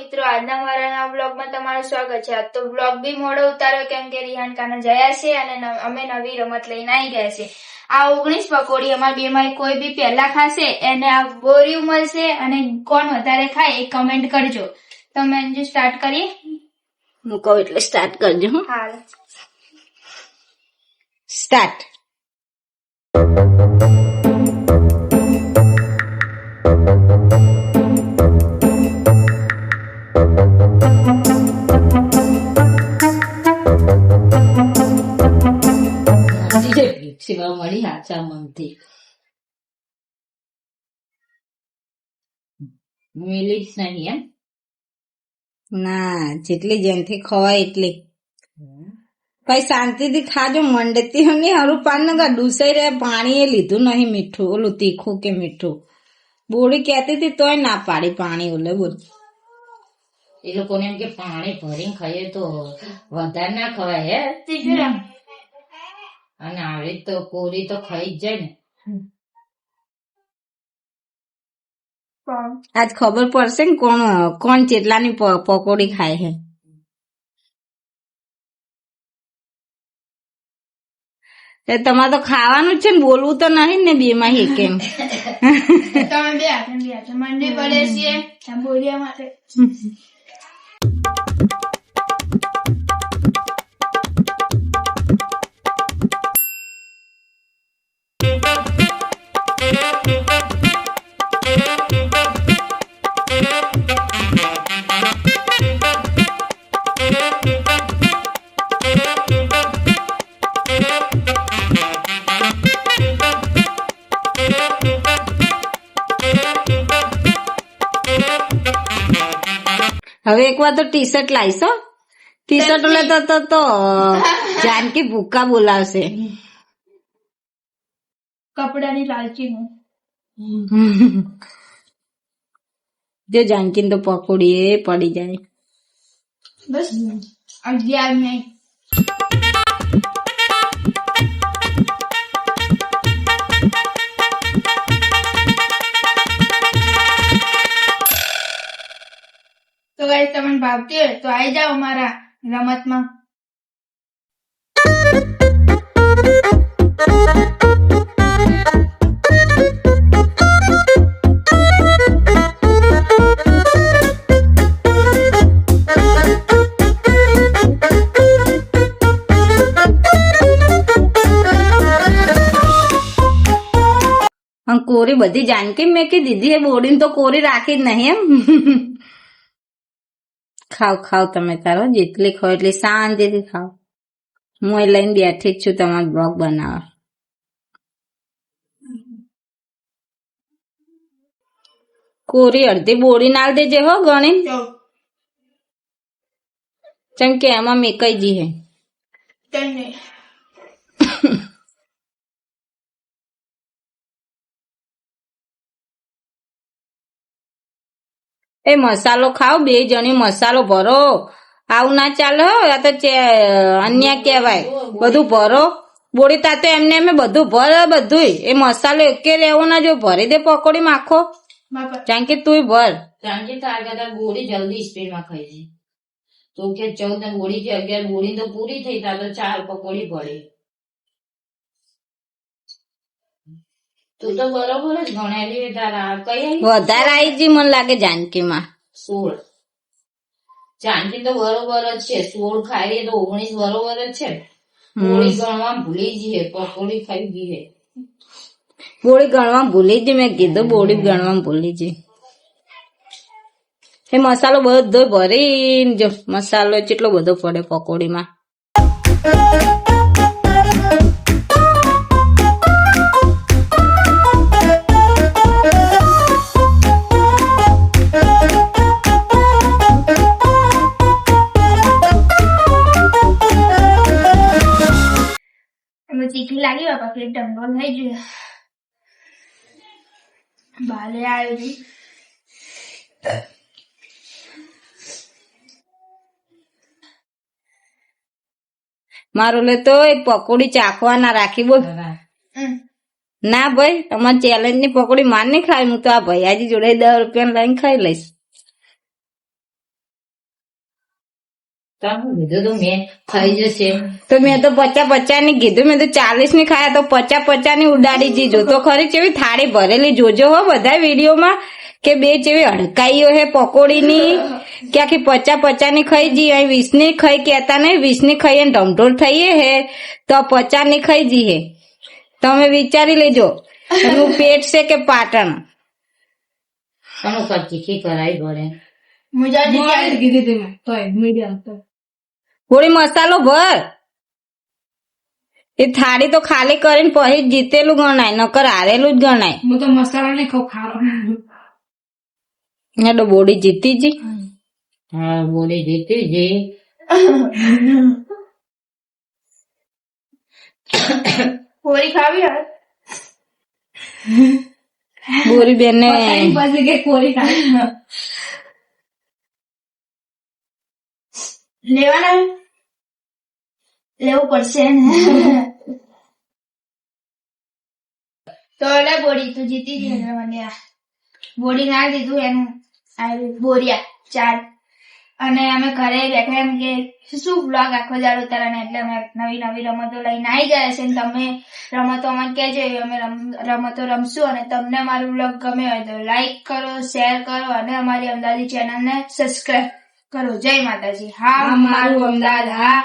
મિત્રો, આજના મારા નવા બ્લોગમાં તમારું સ્વાગત છે. આજ તો બ્લોગ બી મોડો ઉતાર્યો કેમ કે રિહાન કાના જયા છે અને અમે નવી રમત લઈને આવી ગયા છે. આ 19 પકોડી અમારા બેમાં કોઈ બી પહેલા ખાશે એને આ બોરિયું મળશે અને કોણ વધારે ખાય એ કમેન્ટ કરજો. તો મેં સ્ટાર્ટ કરીએ. હું કહું એટલે સ્ટાર્ટ કરજો. હાલ સ્ટાર્ટ. સેવા મળી હાચા મનથી મિલી જ નહીં એમ ના, જેટલી જેમથી ખવાય એટલી ભાઈ શાંતિથી ખાજો. મંડેથી નહીં હરું પાન નગર ડૂસાઈ રહ્યા. પાણી એ લીધું નહીં મીઠું, ઓલું તીખું કે મીઠું. બોડી કહેતી હતી તોય ના પાડી પાણી. ઓલે બોલ એ લોકોને એમ કે પાણી ભરીને ખાઈએ તો વધારે ના ખવાય હે ત્રીજું અને આવી તો કોરી તો ખાઈ જ જાય ને. આજ ખબર પડશે ને કોણ કોણ ચેટલાની પકોડી ખાય છે. તમારે તો ખાવાનું જ છે ને, બોલવું તો નહીં ને બે માં કેમ. તમે બે હાથે મંડી પડે છે બોરિયા માટે. હવે એક વાર તો ટી શર્ટ લાવીશો. ટી શર્ટ લેતો તો જાનકી ભૂકા બોલાવશે. કપડાની લાલચી હું જો જાનકી તો પકોડી એ પડી જાય. બસ 11 મિનિટ. તો ગાઈસ તમને ભાવતી હોય તો આવી જાઓ મારા રમતમાં. કોરી બધી જાનકી મેં કે દીધી હે બોડીને તો કોરી રાખી જ નહીં એમ. ખાવ ખાવ તમે તારો જેટલી ખાવ એટલી શાંતિથી ખાવ. હું એ લઈને બેઠી જ છું તમારો બ્લોગ બનાવવા. કોરી અડધી બોડી નાલ દેજે હો ગણી. ચમ કે એમાં મેકાઈ જી હે. એ મસાલો ખાવ, બે જણી મસાલો ભરો. આવું ના ચાલે હો, આ તો અન્ય કહેવાય. બધું ભરો બોડી તાતે એમને એમ બધું ભર. બધું એ મસાલો એકે લેવો ના જો ભરી દે પકોડી માખો. જાનકી તું ભર. જાનકી તાર કદાચ બોડી જલ્દી સ્પીડમાં ખાઈ જાય. તું કે 14 બોડી કે 11 બોડી તો પૂરી થઈ, તાર તો 4 પકોડી ભરી. તું તો બરોબર જ ગણેલી. તારા કઈ વધારે આવી જી મને લાગે જાનકી માં 16. જાનકી તો બરોબર જ છે. 16 ખાઈ તો 19 બરોબર જ છે. બોડી ગણવા ભૂલી જઈએ, પકોડી ખાઈ ગઈ. બોડી ગણવા ભૂલી જ. મેં કીધું બોડી ગણવા ભૂલી જ. એ મસાલો બધો ભરીને જો મસાલો કેટલો બધો પડે પકોડીમાં. ચીખી લાગી બાપા કે ડંગો થઈ ગયો. બાલે આવી મારું લે તો એક પકોડી ચાખવા ના રાખી બોલ. ના ભાઈ તમારી ચેલેન્જ ની પકોડી માર નહીં ખાવી. હું તો આ ભૈયાજી જોડે 10 રૂપિયા લઈને ખાઈ લઈશ. કીધું તો મેં ખાઈ જશે. તો મેં તો 50 ની કીધું, મેં તો 40 ની ખાયા તો 50 ની ઉડાડી દીધો. તો ખરી કેવી થાળી ભરેલી જોજો હો બધા વિડીયોમાં કે બે જેવી હડકાઈઓ હે પકોડીની કે આખી 50 ની ખાઈ જઈએ. અહીં 20 ની ખાઈ કેતા નહીં, 20 ની ખાઈએ ને ઢમઢોળ થઈએ હે તો 50 ની ખાઈ જઈએ. તમે વિચારી લેજો એનું પેટ છે કે પાટણ. આનું ચીખી કરાવી પડે. થોડી મસાલો ભર. એ થાળી તો ખાલી કરીને પછી જ જીતેલું ગણાય, નકર હારેલું જ ગણાય. હું તો મસાલા નહીં ખાઉં, ખાવાનું. એટલે બોડી જીતી જી. હા બોલી જીતી જી. પૂરી ખાવી હવે બોરી બેન ને પછી કે કોરી ખાય. લેવાના લેવું પડશે ને. તો લે બોડી તું જીતી ગઈ ને મને આ બોડી ના દીધું એનું આ બોરિયા 4 અને અમે ઘરે બેઠા એમ કે શું બ્લોગ આખો દાડો ઉતારવાના, એટલે અમે નવી નવી રમતો લઈને આવી ગયા છે. તમે રમતો અમને કહેજો, અમે રમતો રમશું. અને તમને અમારું બ્લોગ ગમે હોય તો લાઈક કરો, શેર કરો અને અમારી અમદાવાદી ચેનલને સબસ્ક્રાઇબ કરો. જય માતાજી. હા મારું અમદાવાદ, હા.